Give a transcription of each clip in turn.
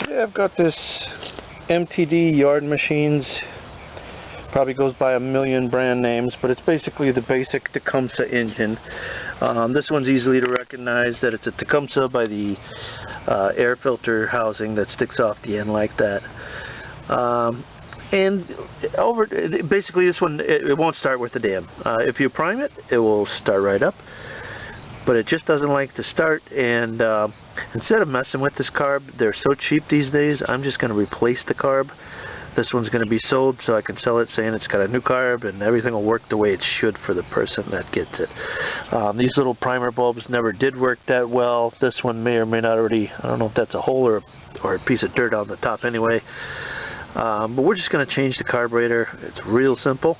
Yeah, I've got this MTD Yard Machines. Probably goes by a million brand names, but it's basically the basic Tecumseh engine. This one's easily to recognize that it's a Tecumseh by the air filter housing that sticks off the end like that. Basically this one, it won't start with the dam. If you prime it, it will start right up. But it just doesn't like to start, and instead of messing with this carb, they're so cheap these days, I'm just going to replace the carb. This one's going to be sold so I can sell it saying it's got a new carb and everything will work the way it should for the person that gets it. These little primer bulbs never did work that well. This one may or may not already, I don't know if that's a hole or a piece of dirt on the top anyway. But we're just going to change the carburetor. It's real simple,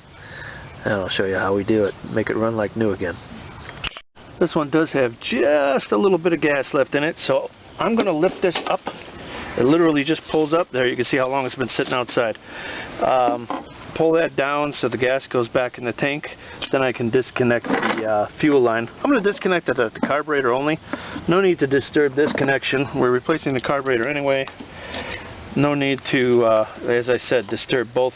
and I'll show you how we do it. Make it run like new again. This one does have just a little bit of gas left in it, so I'm going to lift this up. It literally just pulls up. There, you can see how long it's been sitting outside. Pull that down so the gas goes back in the tank. Then I can disconnect the fuel line. I'm going to disconnect the carburetor only. No need to disturb this connection. We're replacing the carburetor anyway. No need to, as I said, disturb both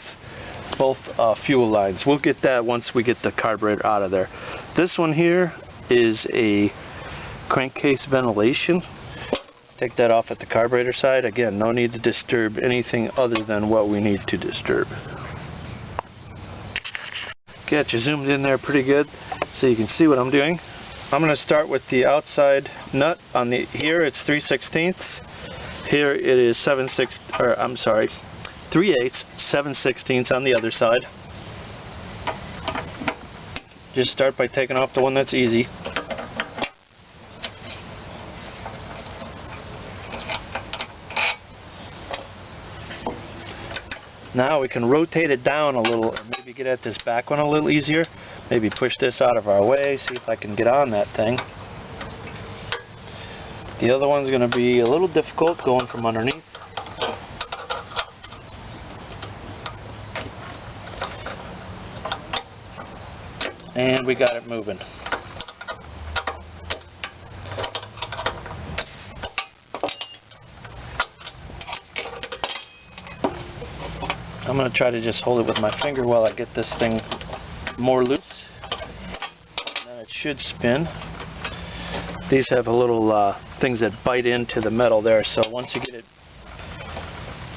fuel lines. We'll get that once we get the carburetor out of there. This one here is a crankcase ventilation. Take that off at the carburetor side. Again, no need to disturb anything other than what we need to disturb. Got you zoomed in there pretty good so you can see what I'm doing. I'm going to start with the outside nut. On the here it's 3/16. Here it is 3/8, 7/16 on the other side. Just start by taking off the one that's easy. Now we can rotate it down a little and maybe get at this back one a little easier. Maybe push this out of our way, see if I can get on that thing. The other one's going to be a little difficult going from underneath. And we got it moving. I'm going to try to just hold it with my finger while I get this thing more loose. Then it should spin. These have a little things that bite into the metal there, so once you get it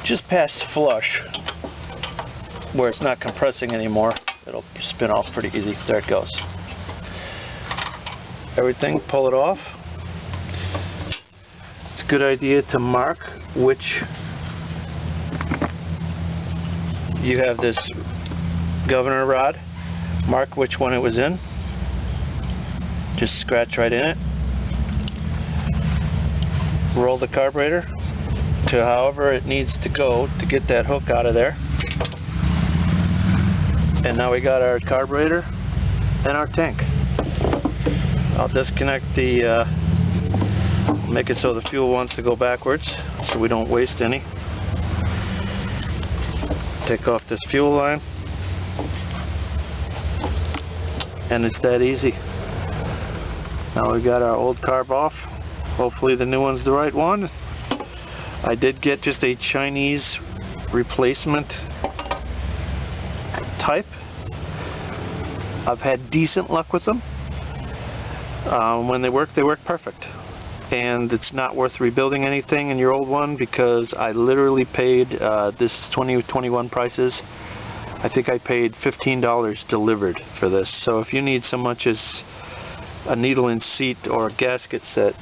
just past flush, where it's not compressing anymore, it'll spin off pretty easy. There it goes. Everything, pull it off. It's a good idea to mark which. You have this governor rod, mark which one it was in, just scratch right in it, roll the carburetor to however it needs to go to get that hook out of there, and now we got our carburetor and our tank. I'll disconnect the, make it so the fuel wants to go backwards so we don't waste any. Take off this fuel line, and it's that easy. Now we got our old carb off. Hopefully the new one's the right one. I did get just a Chinese replacement type. I've had decent luck with them. When they work perfect. And it's not worth rebuilding anything in your old one because I literally paid this 2021 prices. I think I paid $15 delivered for this. So if you need so much as a needle in seat or a gasket set,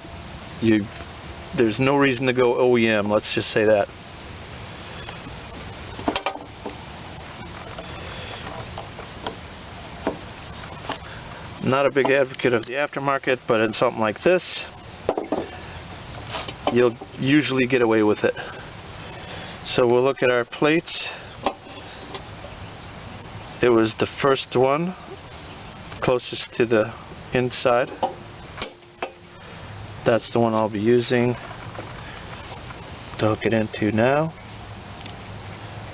there's no reason to go OEM, let's just say that. I'm not a big advocate of the aftermarket, but in something like this, you'll usually get away with it. So we'll look at our plates. It was the first one, closest to the inside. That's the one I'll be using to hook it into now.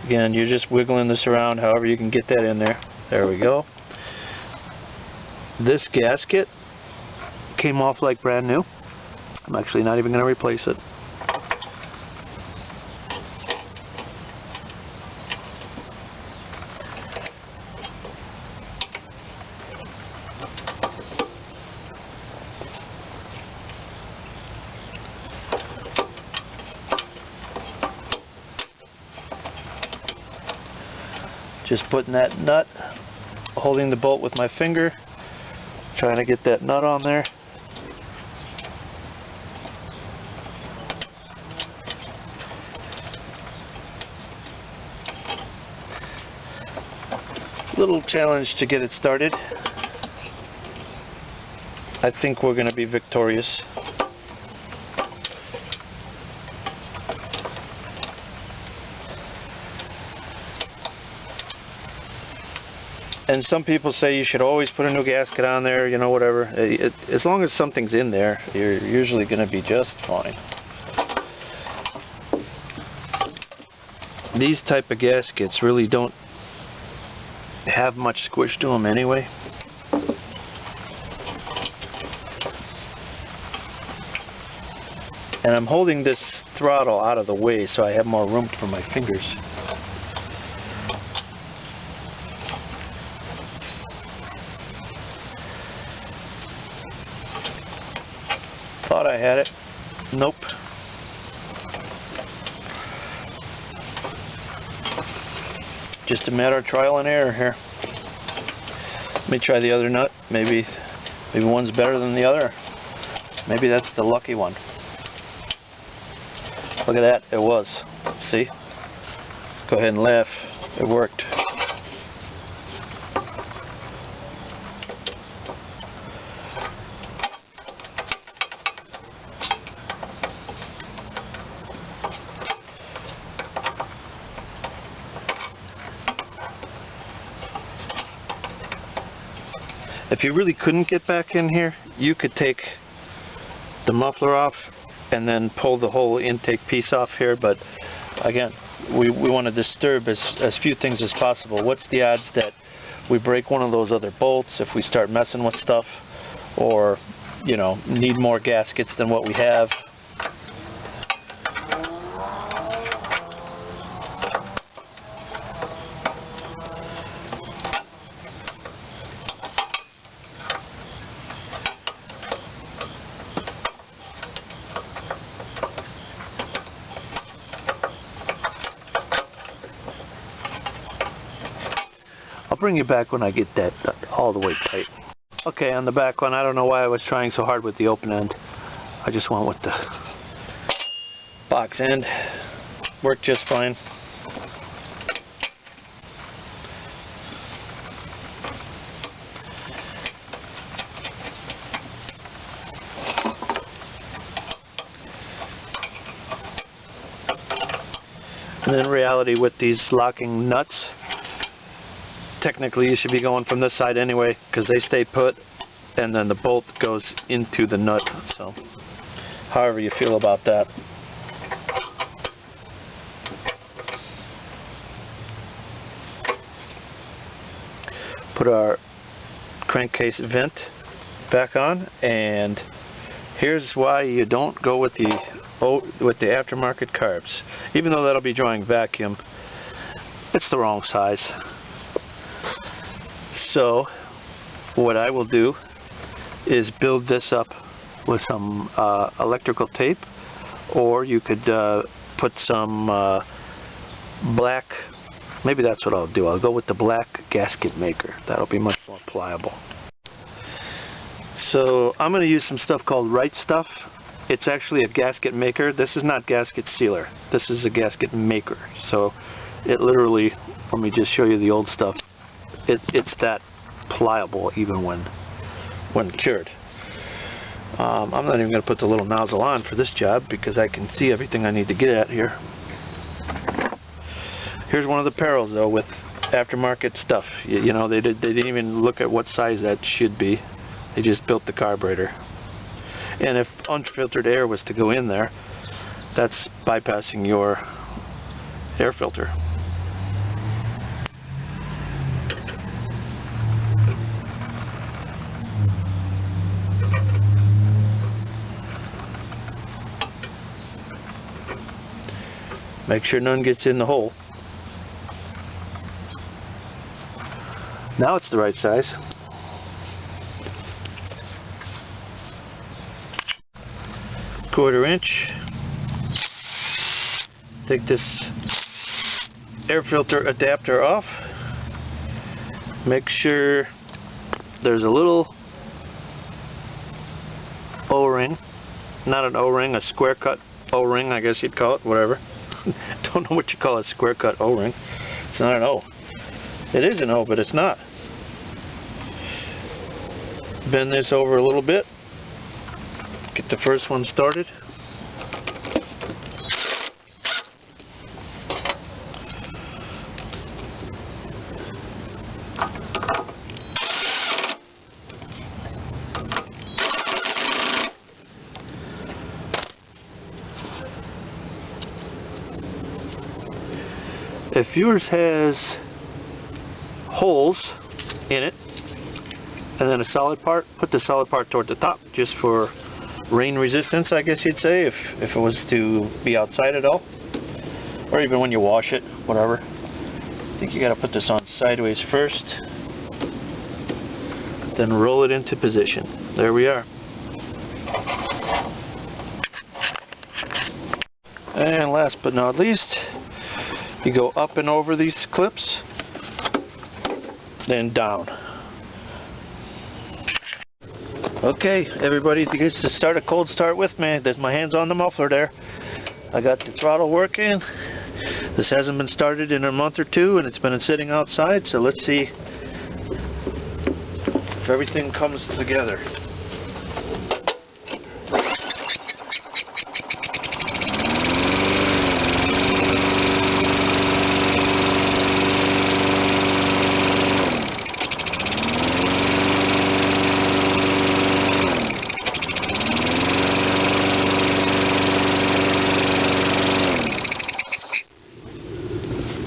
Again, you're just wiggling this around however you can get that in there. There we go. This gasket came off like brand new. I'm actually not even going to replace it. Just putting that nut, holding the bolt with my finger, trying to get that nut on there. Little challenge to get it started. I think we're going to be victorious. And some people say you should always put a new gasket on there, you know, whatever. As long as something's in there, you're usually going to be just fine. These type of gaskets really don't have much squish to them anyway. And I'm holding this throttle out of the way so I have more room for my fingers. Thought I had it. Nope. Just a matter of trial and error here. Let me try the other nut. Maybe one's better than the other. Maybe that's the lucky one. Look at that. It was. See? Go ahead and laugh. It worked. If you really couldn't get back in here, you could take the muffler off and then pull the whole intake piece off here, but again, we want to disturb as few things as possible. What's the odds that we break one of those other bolts if we start messing with stuff, or, you know, need more gaskets than what we have? I'll bring you back when I get that all the way tight. Okay, on the back one, I don't know why I was trying so hard with the open end. I just went with the box end. Worked just fine. And in reality, with these locking nuts, technically you should be going from this side anyway, because they stay put and then the bolt goes into the nut. So however you feel about that. Put our crankcase vent back on, and here's why you don't go with the aftermarket carbs. Even though that'll be drawing vacuum, it's the wrong size. So what I will do is build this up with some electrical tape, or you could put some black, maybe that's what I'll do. I'll go with the black gasket maker. That'll be much more pliable. So I'm going to use some stuff called Right Stuff. It's actually a gasket maker. This is not gasket sealer. This is a gasket maker. So it literally, let me just show you the old stuff. It's that pliable even when cured. I'm not even going to put the little nozzle on for this job because I can see everything I need to get at here. Here's one of the perils though with aftermarket stuff. You know, they didn't even look at what size that should be. They just built the carburetor. And if unfiltered air was to go in there, that's bypassing your air filter. Make sure none gets in the hole. Now it's the right size. Quarter-inch. Take this air filter adapter off. make sure there's a little O-ring, not an O-ring, a square cut O-ring, I guess you'd call it, whatever. Don't know what you call a square cut O-ring. It's not an O. It is an O, but it's not. Bend this over a little bit. Get the first one started. If yours has holes in it and then a solid part, put the solid part toward the top just for rain resistance, I guess you'd say, if it was to be outside at all, or even when you wash it, whatever. I think you got to put this on sideways first, then roll it into position. There we are. And last but not least, you go up and over these clips, then down. Okay, everybody gets to start a cold start with me. There's my hands on the muffler there. I got the throttle working. This hasn't been started in a month or two, and it's been sitting outside, so let's see if everything comes together.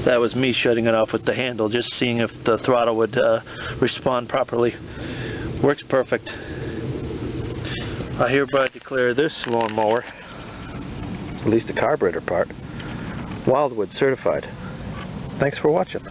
That was me shutting it off with the handle, just seeing if the throttle would respond properly. Works perfect. I hereby declare this lawnmower, at least the carburetor part, Wildwood certified. Thanks for watching.